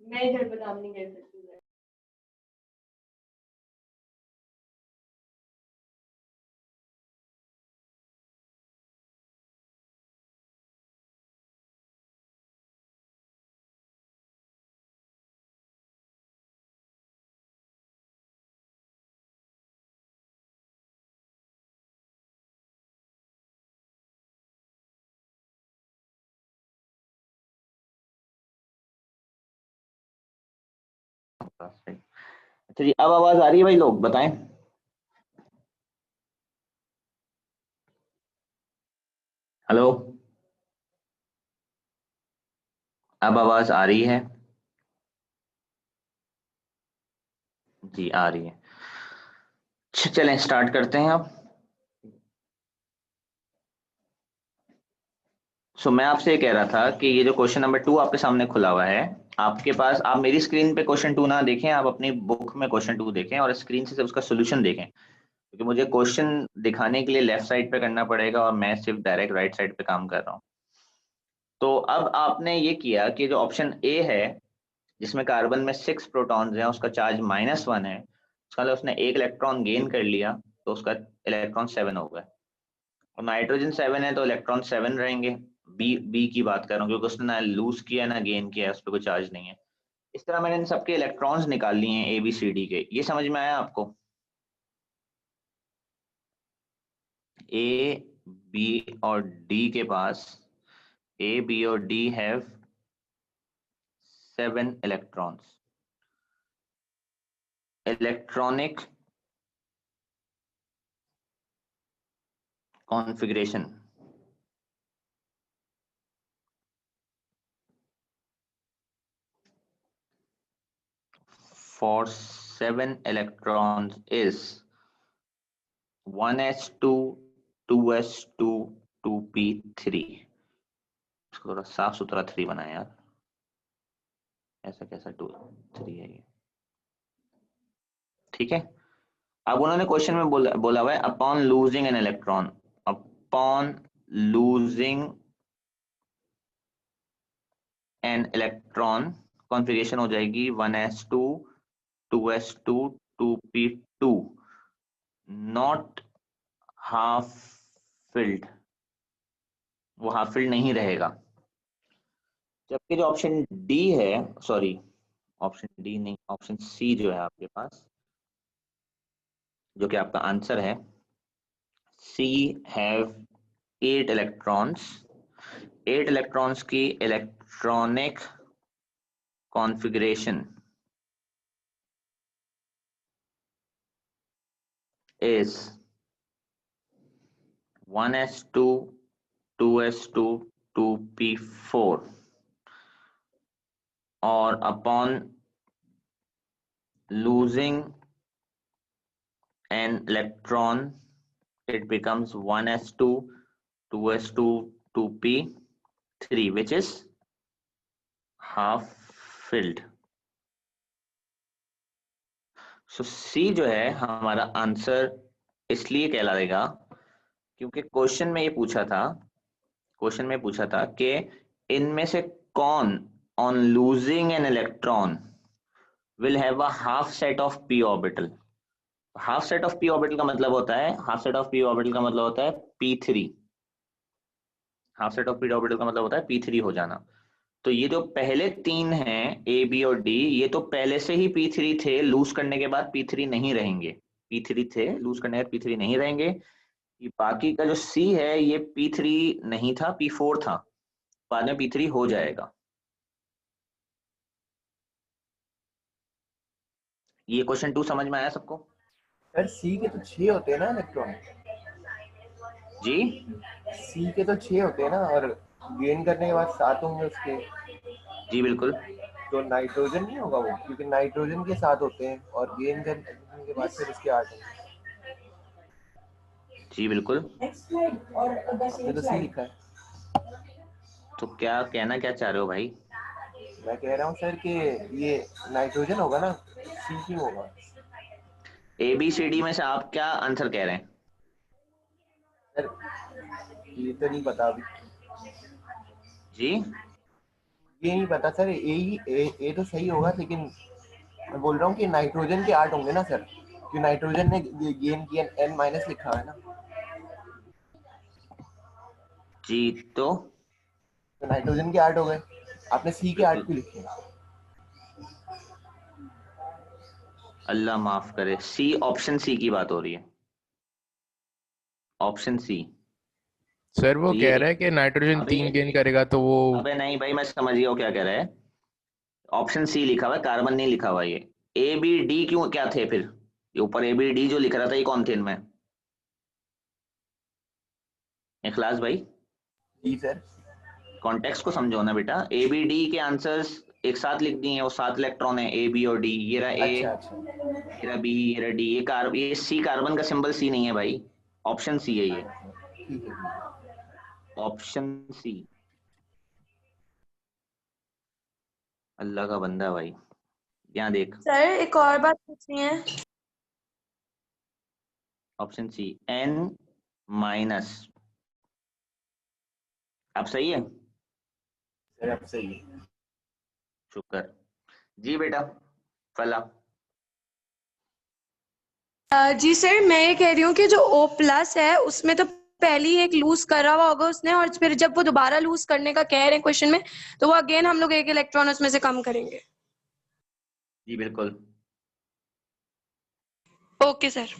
मैं इधर पे काम नहीं कर सकती। अच्छा जी, अब आवाज आ रही है भाई, लोग बताएं। हेलो, अब आवाज आ रही है? जी आ रही है। चलें स्टार्ट करते हैं अब। मैं आपसे ये कह रहा था कि ये जो क्वेश्चन नंबर 2 आपके सामने खुला हुआ है, आपके पास, आप मेरी स्क्रीन पे क्वेश्चन 2 ना देखें, आप अपनी बुक में क्वेश्चन 2 देखें और स्क्रीन से सिर्फ उसका सोल्यूशन देखें, क्योंकि मुझे क्वेश्चन दिखाने के लिए लेफ्ट साइड पे करना पड़ेगा और मैं सिर्फ डायरेक्ट राइट साइड पे काम कर रहा हूँ। तो अब आपने ये किया कि जो ऑप्शन ए है, जिसमें कार्बन में 6 प्रोटॉन्स हैं, उसका चार्ज -1 है, उसका मतलब उसने एक इलेक्ट्रॉन गेन कर लिया, तो उसका इलेक्ट्रॉन 7 हो गया। और नाइट्रोजन 7 है तो इलेक्ट्रॉन 7 रहेंगे। बी बी की बात कर रहा हूँ क्योंकि उसने ना लूज किया ना गेन किया, उस पर कोई चार्ज नहीं है। इस तरह मैंने इन सबके इलेक्ट्रॉन्स निकाल लिए हैं, ए बी सी डी के। ये समझ में आया आपको? ए बी और डी के पास, ए बी और D have 7 electrons. Electronic configuration for 7 electrons is 1s2 2s2 2p3। इसको थोड़ा साफ सुथरा 3 बनाया यार, ऐसा कैसा 2 3 है ये? ठीक है। अब उन्होंने क्वेश्चन में बोला हुआ है upon losing an electron, upon losing an electron configuration हो जाएगी 1s2 2s2 2p2 not half filled, वो हाफ फिल्ड नहीं रहेगा। जबकि जो ऑप्शन डी है, सॉरी ऑप्शन डी नहीं, ऑप्शन सी जो है आपके पास, जो कि आपका आंसर है, सी हैव 8 इलेक्ट्रॉन्स। 8 इलेक्ट्रॉन्स की electronic configuration is 1s2 2s2 2p4 और upon losing an electron it becomes 1s2 2s2 2p3 which is half filled। सो सी जो है हमारा आंसर इसलिए कहलाएगा क्योंकि क्वेश्चन में पूछा था कि इनमें से कौन on losing an electron will have a half set of P orbital. Half set of P orbital का मतलब होता है, half set of P orbital का मतलब होता है p3। Half set of P orbital का मतलब होता है p3 हो जाना। तो ये जो पहले 3 हैं, ए बी और डी, ये तो पहले से ही p3 थे, लूज करने के बाद p3 नहीं रहेंगे। p3 थे, लूज करने के बाद p3 नहीं रहेंगे। ये बाकी का जो सी है ये p3 नहीं था, p4 था, बाद में p3 हो जाएगा। ये क्वेश्चन 2 समझ में आया सबको? सर सी के तो 6 होते हैं ना इलेक्ट्रॉन। जी सी के तो 6 होते हैं ना, और गेन करने के बाद 7 होंगे उसके। जी बिल्कुल। तो नाइट्रोजन नहीं होगा वो, क्योंकि नाइट्रोजन के 7 होते हैं और गेन करने के बाद फिर उसके 8 होंगे। जी बिल्कुल। आपने तो सी लिखा है। तो क्या कहना क्या चाह रहे हो भाई? मैं कह रहा हूँ सर कि ये नाइट्रोजन होगा ना, सी क्यों होगा? ए बी सी डी में से आप क्या आंसर कह रहे हैं? सर ये तो नहीं पता अभी। जी ये नहीं पता सर, ए तो सही होगा, लेकिन मैं बोल रहा हूँ कि नाइट्रोजन के 8 होंगे ना सर, कि नाइट्रोजन ने गेन किया n माइनस लिखा है ना, जी तो तो नाइट्रोजन के 8 हो गए, आपने सी के 8 बिल्कुल, क्यों लिखे? अल्लाह माफ करे, सी, ऑप्शन सी की बात हो रही है, ऑप्शन सी। सर वो तो ये कह रहा है कि नाइट्रोजन अबे 3 गेन करेगा तो वो। अबे नहीं भाई, मैं समझ गया वो क्या कह रहा है। ऑप्शन सी लिखा हुआ है, कार्बन नहीं लिखा हुआ है। ये ए बी डी क्यों क्या थे फिर? ये ऊपर ए बी डी जो लिख रहा था, ये कौन थे इनमें? इखलास भाई, जी सर। कॉन्टेक्स्ट को समझो ना बेटा। ए बी डी के आंसर्स एक साथ लिख दिए हैं, वो 7 इलेक्ट्रॉन है, ए बी और डी। ये रहा ए, अच्छा अच्छा। ये रहा बी, ये रहा डी। ये सी, कार्बन का सिंबल सी नहीं है भाई, ऑप्शन सी है ये, ठीक है। ऑप्शन सी। अल्लाह का बंदा भाई, यहाँ देख, सर एक और बात पूछनी है। Option c, n minus. अब सही है? सर अब सही है। शुक्र जी बेटा। फला, जी सर, मैं ये कह रही हूँ कि जो O प्लस है उसमें तो पहले ही एक लूज करा हुआ होगा उसने, और फिर जब वो दोबारा लूज करने का कह रहे हैं क्वेश्चन में, तो वो अगेन हम लोग एक इलेक्ट्रॉन उसमें से कम करेंगे। जी बिल्कुल। Okay sir.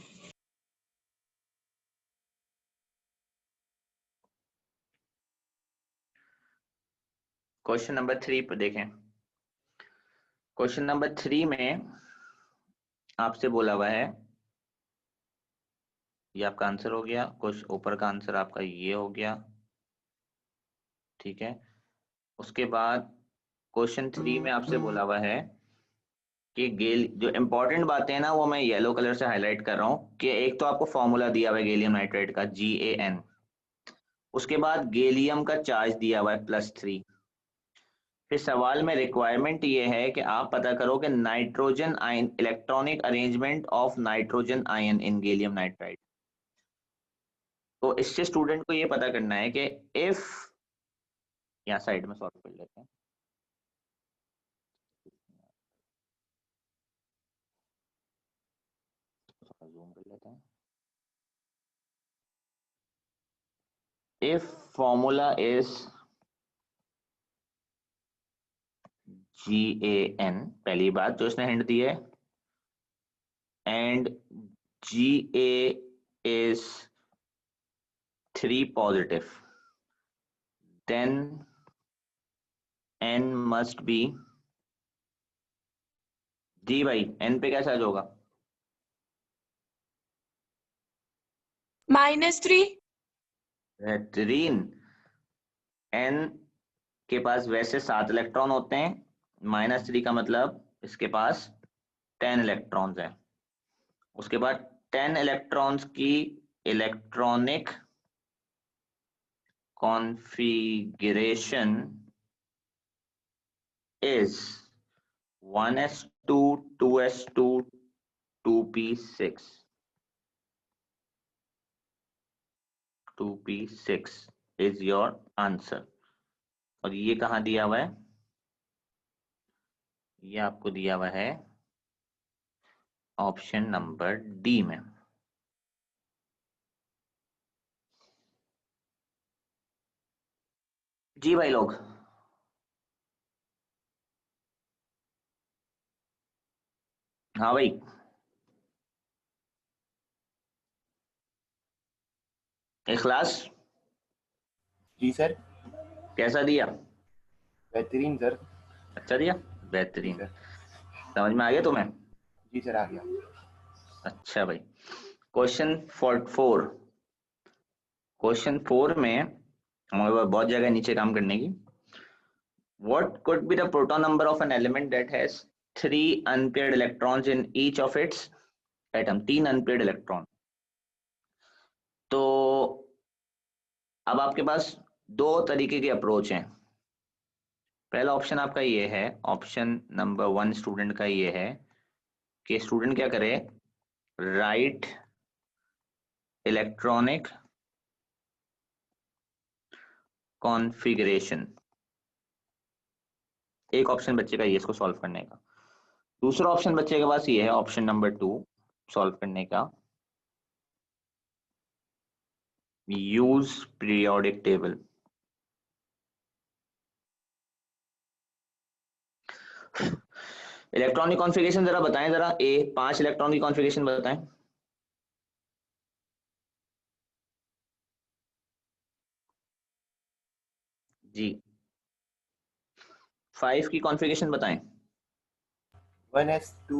क्वेश्चन नंबर 3 पर देखें। क्वेश्चन नंबर 3 में आपसे बोला हुआ है, ये आपका आंसर हो गया, कुछ ऊपर का आंसर आपका ये हो गया, ठीक है। उसके बाद क्वेश्चन 3 में आपसे बोला हुआ है कि गेल, जो इंपॉर्टेंट बातें हैं ना वो मैं येलो कलर से हाईलाइट कर रहा हूँ, कि एक तो आपको फॉर्मूला दिया हुआ है गैलियम नाइट्राइड का, GaN। उसके बाद गैलियम का चार्ज दिया हुआ है +3। फिर सवाल में रिक्वायरमेंट ये है कि आप पता करो कि nitrogen ion, electronic arrangement of nitrogen ion in gallium nitride. तो इससे स्टूडेंट को ये पता करना है कि इफ, यहाँ साइड में सॉल्व कर लेते हैं, जूम कर लेते हैं। इफ फॉर्मूला इज GaN, पहली बात जो इसने हिंट दी है, and Ga is 3 positive, then N must be, जी भाई N पे क्या चार्ज होगा? -3। बेहतरीन। N के पास वैसे 7 इलेक्ट्रॉन होते हैं, -3 का मतलब इसके पास 10 इलेक्ट्रॉन्स हैं। उसके बाद 10 इलेक्ट्रॉन्स की electronic configuration is 1s2 2s2 2p6 2p6 is your answer। और ये कहाँ दिया हुआ है? ये आपको दिया हुआ है ऑप्शन नंबर डी में। जी भाई लोग, हाँ भाई, इखलास जी सर। कैसा दिया? बेहतरीन सर। अच्छा दिया, जी बेहतरीन। सर। समझ में आ गया तुम्हें? जी सर आ गया। अच्छा भाई, क्वेश्चन 4। क्वेश्चन 4 में हमारे पास बहुत जगह नीचे काम करने की। What could be the proton number of an element that has 3 unpaired electrons in each of its atom? 3 unpaired electron. तो अब आपके पास दो तरीके की अप्रोच है। पहला ऑप्शन आपका ये है, ऑप्शन नंबर 1 स्टूडेंट का ये है कि स्टूडेंट क्या करे, राइट इलेक्ट्रॉनिक कॉन्फ़िगरेशन। एक ऑप्शन बच्चे का ये इसको सॉल्व करने का। दूसरा ऑप्शन बच्चे के पास ये है, ऑप्शन नंबर 2 सॉल्व करने का, use periodic table. Electronic configuration जरा बताएं, जरा ए 5 इलेक्ट्रॉन की कॉन्फ़िगरेशन बताएं। जी 5 की कॉन्फ़िगरेशन बताएं। 1s2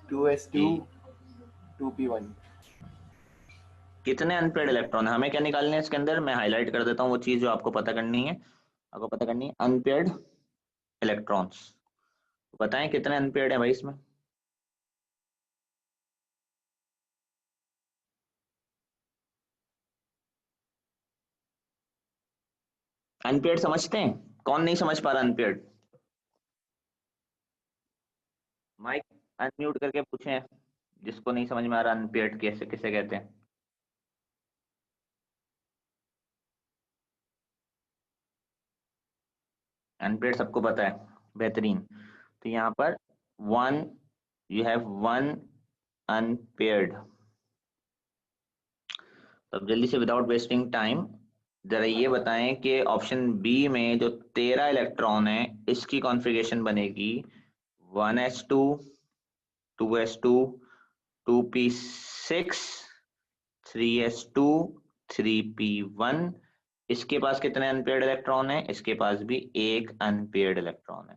2s2 2p1। कितने अनपेयर्ड इलेक्ट्रॉन है, हमें क्या निकालने हैं इसके अंदर, मैं हाईलाइट कर देता हूँ वो चीज जो आपको पता करनी है। आपको पता करनी है अनपेयर्ड इलेक्ट्रॉन्स। बताएं कितने अनपेयर्ड है भाई इसमें। अनपेयर्ड समझते हैं, कौन नहीं समझ पा रहा अनपेयर्ड? माइक अनम्यूट करके पूछें जिसको नहीं समझ में आ रहा अनपेयर्ड कैसे किसे कहते हैं। अनपेयर्ड सबको पता है, बेहतरीन। तो यहाँ पर 1, यू हैव 1 अनपेयर्ड। तो अब जल्दी से विदाउट वेस्टिंग टाइम जरा ये बताएं कि ऑप्शन बी में जो 13 इलेक्ट्रॉन है इसकी कॉन्फ़िगरेशन बनेगी 1s2 2s2 2p6 3s2 3p1। इसके पास कितने अनपेयर्ड इलेक्ट्रॉन है, इसके पास भी एक अनपेयर्ड इलेक्ट्रॉन है।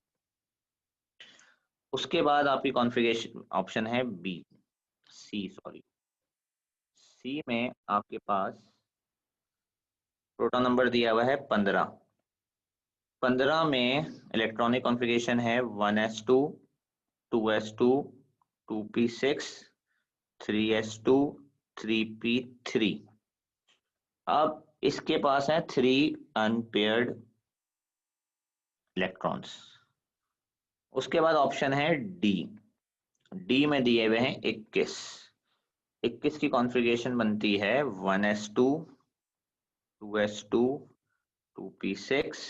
उसके बाद आपकी कॉन्फ़िगरेशन ऑप्शन है बी सी सॉरी सी में आपके पास प्रोटॉन नंबर दिया हुआ है 15। 15 में इलेक्ट्रॉनिक कॉन्फ़िगरेशन है 1s2 2s2 2p6 3s2 3p3। अब इसके पास है 3 अनपेयर्ड इलेक्ट्रॉन्स। उसके बाद ऑप्शन है डी। डी में दिए हुए हैं 21। 21 की कॉन्फ़िगरेशन बनती है 1s2 2s2 2p6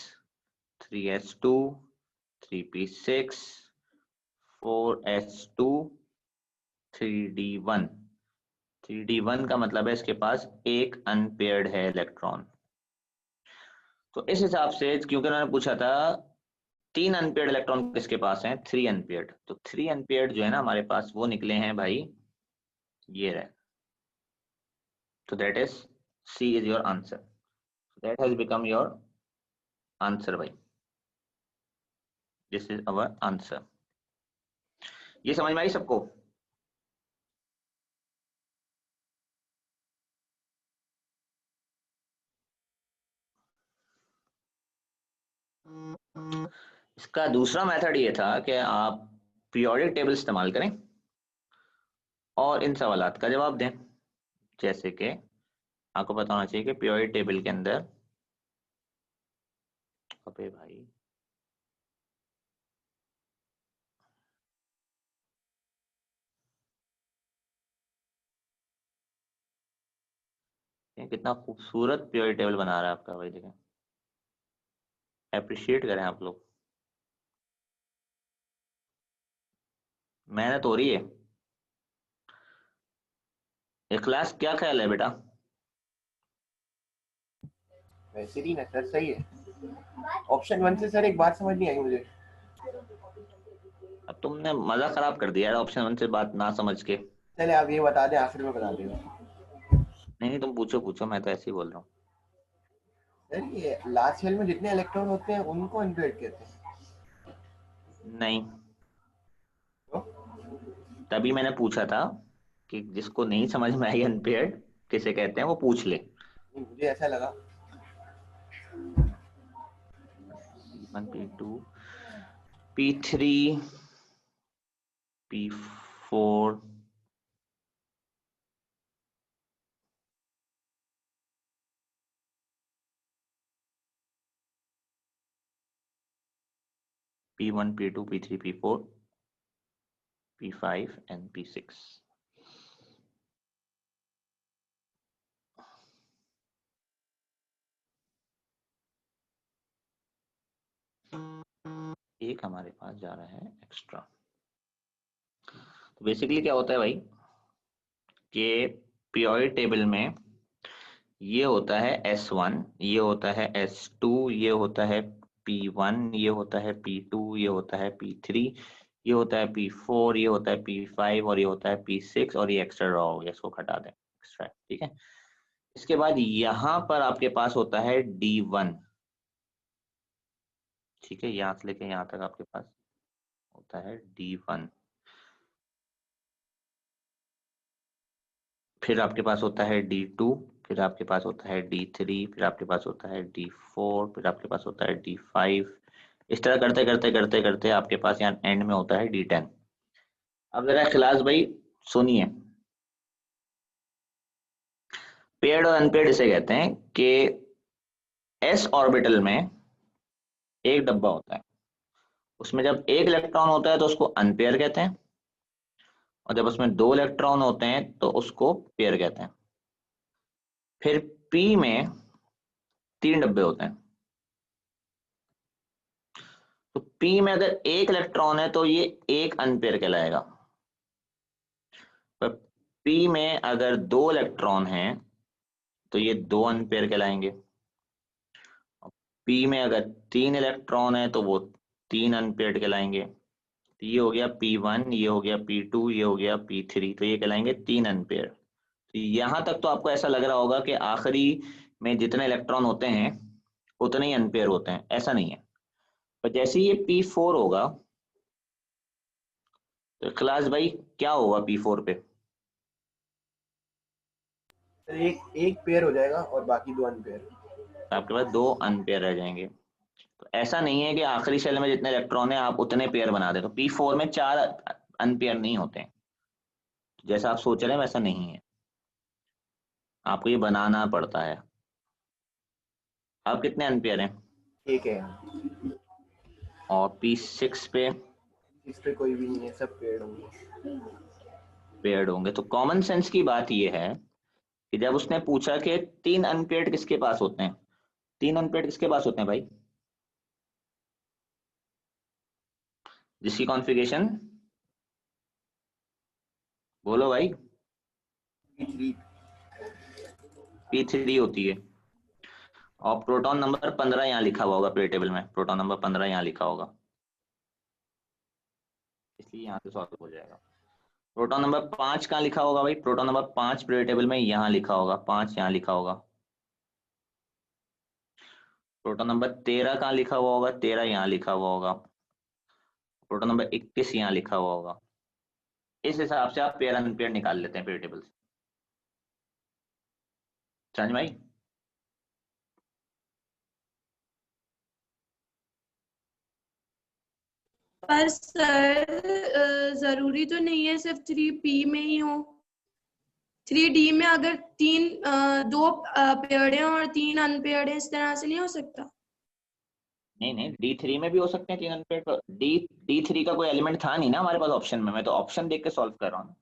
3s2 3p6 4s2 3d1। 3d1 का मतलब है इसके पास एक अनपेयर्ड है इलेक्ट्रॉन। तो इस हिसाब से क्योंकि उन्होंने पूछा था 3 अनपेयर्ड इलेक्ट्रॉन किसके पास हैं, 3 अनपेयर्ड, तो 3 अनपेयर्ड जो है ना हमारे पास वो निकले हैं भाई ये रहे। तो that is C is your answer, that has become your answer भाई, दिस इज अवर आंसर। ये समझ में आई सबको? इसका दूसरा मेथड ये था कि आप पीरियोडिक टेबल इस्तेमाल करें और इन सवालात का जवाब दें। जैसे कि आपको पता होना चाहिए कि पीरियोडिक टेबल के अंदर, अबे भाई ये कितना खूबसूरत पीरियोडिक टेबल बना रहा है आपका भाई, देखें, अप्रिशिएट करें आप लोग, मेहनत हो रही है। इखलास क्या ख्याल है बेटा? वैसे ही ना सर, सही है। ऑप्शन 1 से सर एक बात समझ नहीं आई मुझे। अब तुमने मजा खराब कर दिया यार, ऑप्शन 1 से बात ना समझ के। चले आप ये बता दें, आखिर में बता देगा। नहीं नहीं तुम पूछो पूछो, मैं तो ऐसे ही बोल रहा हूँ। सर ये लास्ट शेल में जितने इलेक्ट्रॉन होते हैं उनको अनपेयर्ड कहते हैं। नहीं, तो तभी मैंने पूछा था कि जिसको नहीं समझ में आई अनपेयर्ड किसे कहते हैं वो पूछ ले। मुझे ऐसा लगा। P1 P2 P3 P4 P1 P2 P3 P4 P5 and P6। एक हमारे पास जा रहा है एक्स्ट्रा। तो बेसिकली क्या होता है भाई कि पीरियोडिक टेबल में ये होता है S1, ये होता है S2, ये होता है P1, ये होता है P2, ये होता है P3, ये होता है P4, ये होता है P5 और ये होता है P6 और ये एक्स्ट्रा रॉ हो गया, इसको हटा दें एक्स्ट्रा, ठीक है। इसके बाद यहाँ पर आपके पास होता है D1, ठीक है, यहाँ से लेके यहाँ तक आपके पास होता है D1। फिर आपके पास होता है D2, फिर आपके पास होता है D3, फिर आपके पास होता है D4, फिर आपके पास होता है D5। इस तरह करते करते करते करते आपके पास यहाँ एंड में होता है D10। अब जरा खिलास भाई सुनिए, पेयर्ड और अनपेयर्ड इसे कहते हैं कि s ऑर्बिटल में एक डब्बा होता है, उसमें जब एक इलेक्ट्रॉन होता है तो उसको अनपेयर कहते हैं, और जब उसमें दो इलेक्ट्रॉन होते हैं तो उसको पेयर कहते हैं। फिर p में 3 डब्बे होते हैं, तो p में अगर एक इलेक्ट्रॉन है तो ये एक अनपेयर कहलाएगा, पर p में अगर 2 इलेक्ट्रॉन हैं तो ये 2 अनपेयर कहलाएंगे। p में अगर 3 इलेक्ट्रॉन है तो वो 3 अनपेयर्ड कहलाएंगे। तो ये हो गया P1, ये हो गया P2, ये हो गया P3, तो ये कहलाएंगे 3 अनपेयर। तो यहां तक तो आपको ऐसा लग रहा होगा कि आखिरी में जितने इलेक्ट्रॉन होते हैं उतने ही अनपेयर होते हैं, ऐसा नहीं है। पर जैसे ही ये P4 होगा तो क्लास भाई क्या होगा P4 पे? एक एक पेयर हो जाएगा और बाकी 2 अनपेयर। तो आपके पास 2 अनपेयर रह जाएंगे। तो ऐसा नहीं है कि आखिरी शेल में जितने इलेक्ट्रॉन है आप उतने पेयर बना दे, तो P4 में 4 अनपेयर नहीं होते हैं, जैसा आप सोच रहे हैं वैसा नहीं है, आपको ये बनाना पड़ता है। अब कितने अनपेयर हैं? एक है, और P6 पे इस पे कोई भी नहीं है, सब पेयर होंगे। पेयर्ड होंगे। तो कॉमन सेंस की बात ये है कि जब उसने पूछा कि 3 अनपेयर्ड किसके पास होते हैं, 3 अनपेयर्ड किसके पास होते हैं भाई? जिसकी कॉन्फ़िगरेशन बोलो भाई P3 P3 होती है, और प्रोटॉन नंबर 15 यहाँ लिखा हुआ होगा पीरियड टेबल में, प्रोटॉन नंबर 15 यहाँ लिखा होगा, इसलिए यहाँ से सॉल्व हो जाएगा। प्रोटॉन नंबर 5 कहाँ लिखा होगा भाई? प्रोटॉन नंबर 5 पीरियड टेबल में यहाँ लिखा होगा, 5 यहाँ लिखा होगा। प्रोटॉन नंबर 13 कहाँ लिखा हुआ होगा? 13 यहाँ लिखा हुआ होगा। प्रोटॉन नंबर 21 यहाँ लिखा हुआ होगा। इस हिसाब से आप पेयर अनपेयर निकाल लेते हैं पीरियड टेबल से। समझ भाई? पर सर जरूरी तो नहीं है सिर्फ 3p में ही हो। 3d में अगर 2 पेयर्ड हैं और 3 अनपेयर्ड हैं, इस तरह से नहीं हो सकता? नहीं नहीं, D3 में भी हो सकते हैं 3 अनपेयर्ड, पर D3 का कोई एलिमेंट था नहीं ना हमारे पास ऑप्शन में, मैं तो ऑप्शन देख के सॉल्व कर रहा हूँ।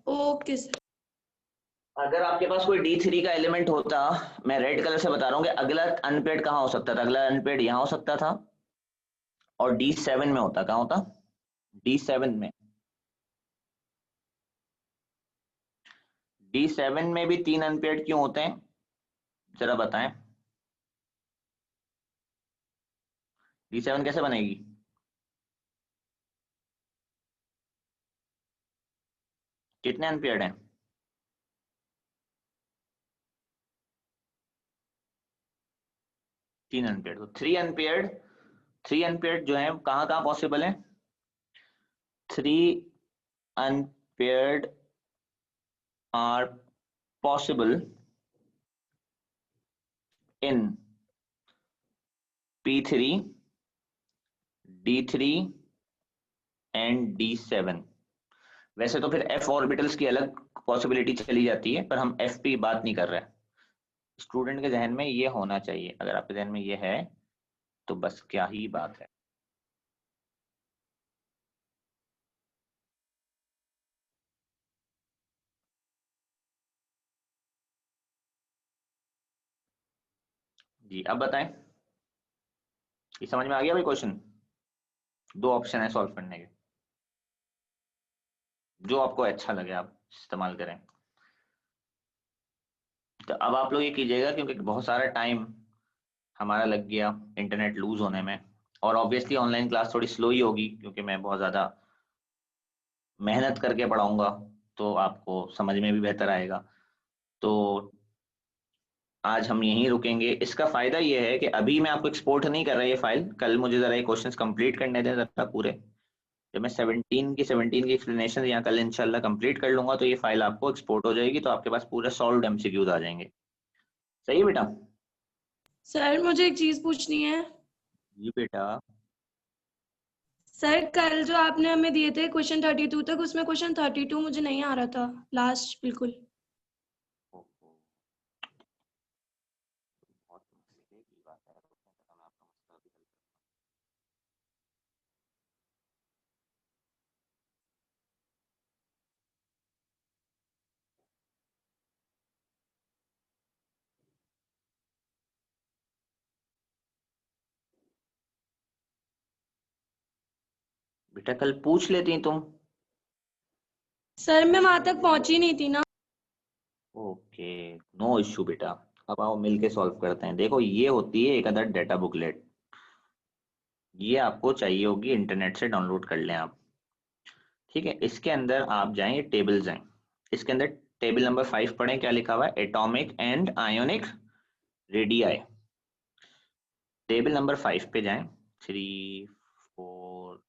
Okay sir. अगर आपके पास कोई D3 का एलिमेंट होता, मैं रेड कलर से बता रहा हूँ कि अगला अनपेयर्ड कहाँ हो सकता था, अगला अनपेयर्ड यहाँ हो सकता था, और D7 में होता, कहाँ होता? D7 में। D7 में भी 3 अनपेयर्ड क्यों होते हैं, जरा बताएं। D7 कैसे बनेगी? कितने अनपेयर्ड हैं? 3 अनपेयर्ड। तो 3 अनपेयर्ड जो है कहाँ कहाँ पॉसिबल है? 3 unpaired are possible in P3, D3 and D7। वैसे तो फिर F ऑर्बिटल्स की अलग पॉसिबिलिटी चली जाती है, पर हम F पे बात नहीं कर रहे हैं। स्टूडेंट के जहन में ये होना चाहिए, अगर आपके जहन में ये है तो बस क्या ही बात है। जी अब बताएं, ये समझ में आ गया भाई क्वेश्चन? 2 ऑप्शन है सॉल्व करने के, जो आपको अच्छा लगे आप इस्तेमाल करें। तो अब आप लोग ये कीजिएगा, क्योंकि बहुत सारा टाइम हमारा लग गया इंटरनेट लूज होने में, और ऑब्वियसली ऑनलाइन क्लास थोड़ी स्लो ही होगी क्योंकि मैं बहुत ज़्यादा मेहनत करके पढ़ाऊंगा, तो आपको समझ में भी बेहतर आएगा। तो आज हम यहीं रुकेंगे। इसका फायदा ये है कि अभी मैं आपको एक्सपोर्ट नहीं कर रहा ये फाइल, कल मुझे जरा ये क्वेश्चंस कंप्लीट करने दें जरा पूरे। जब मैं 17 की एक्सप्लेनेशन यहाँ कल इंशाल्लाह कंप्लीट कर लूंगा तो ये फाइल आपको एक्सपोर्ट हो जाएगी, तो आपके पास पूरे सॉल्व्ड एमसीक्यूज आ जाएंगे। सही है बेटा? सर मुझे एक चीज पूछनी है। जी बेटा। सर कल जो आपने हमें दिए थे क्वेश्चन 32 तक, उसमें क्वेश्चन 32 मुझे नहीं आ रहा था, लास्ट बिल्कुल। ओहो, बहुत मसले की बात है, मैं आपका मसला भी हल करूंगा। बेटा कल पूछ लेती तुम। सर मैं वहां तक पहुंची नहीं थी ना। ओके, नो इश्यू बेटा। अब आओ मिलके सॉल्व करते हैं। देखो ये होती है एक अदर डेटा बुकलेट, ये आपको चाहिए होगी, इंटरनेट से डाउनलोड कर लें आप। ठीक है, इसके अंदर आप जाएं, ये टेबल्स हैं, इसके अंदर टेबल नंबर 5 पढ़ें, क्या लिखा हुआ है? Atomic and ionic radii. Table number 5 पे जाएं, 3, 4,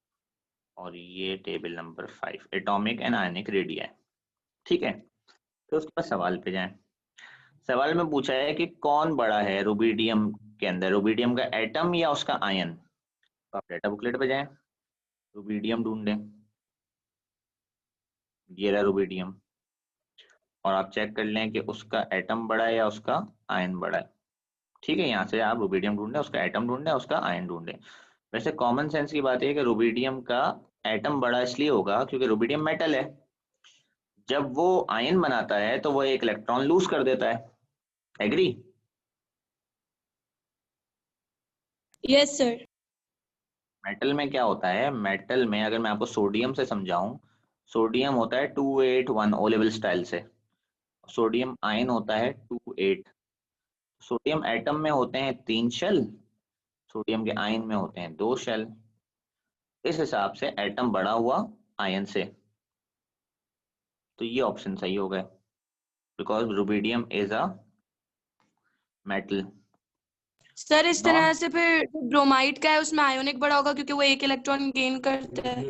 और ये table number 5 atomic and ionic radii. ठीक है, तो उसके बाद सवाल पे जाएं। सवाल में पूछा है कि कौन बड़ा है रुबिडियम के अंदर, रुबिडियम का एटम या उसका आयन। तो आप डेटा बुकलेट पे जाएं, रुबिडियम ढूंढें, ये रहा रुबिडियम, और आप चेक कर लें कि उसका एटम बड़ा है या उसका आयन बड़ा है। ठीक है, यहाँ से आप रुबिडियम ढूंढें, उसका एटम ढूंढें, उसका आयन ढूंढें। वैसे कॉमन सेंस की बात है कि रुबिडियम का एटम बड़ा इसलिए होगा क्योंकि रुबिडियम मेटल है, जब वो आयन बनाता है तो वो एक इलेक्ट्रॉन लूज कर देता है। एग्री? Yes sir. मेटल में क्या होता है, मेटल में अगर मैं आपको सोडियम से समझाऊं, सोडियम होता है 281 ओ लेवल स्टाइल से, सोडियम आयन होता है 28। सोडियम एटम में होते हैं 3 शेल, सोडियम के आयन में होते हैं 2 शेल। इस हिसाब से एटम बड़ा हुआ आयन से, तो ये ऑप्शन सही हो गया, because rubidium is a metal. Sir इस नॉन, तरह से फिर ब्रोमाइड का है उसमें आयोनिक बड़ा होगा क्योंकि वो एक इलेक्ट्रॉन गेन करता है।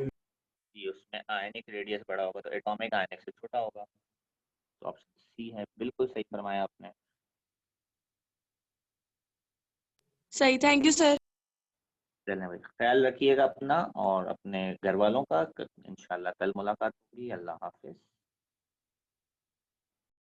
उसमें आयनिक रेडियस बड़ा होगा तो एटॉमिक आयनिक से छोटा होगा, तो ऑप्शन सी है, बिल्कुल सही फरमाया आपने। सही, थैंक यू सर। चलें भाई, ख्याल रखिएगा अपना और अपने घर वालों का। इंशाल्लाह कल मुलाकात होगी। अल्लाह हाफिज।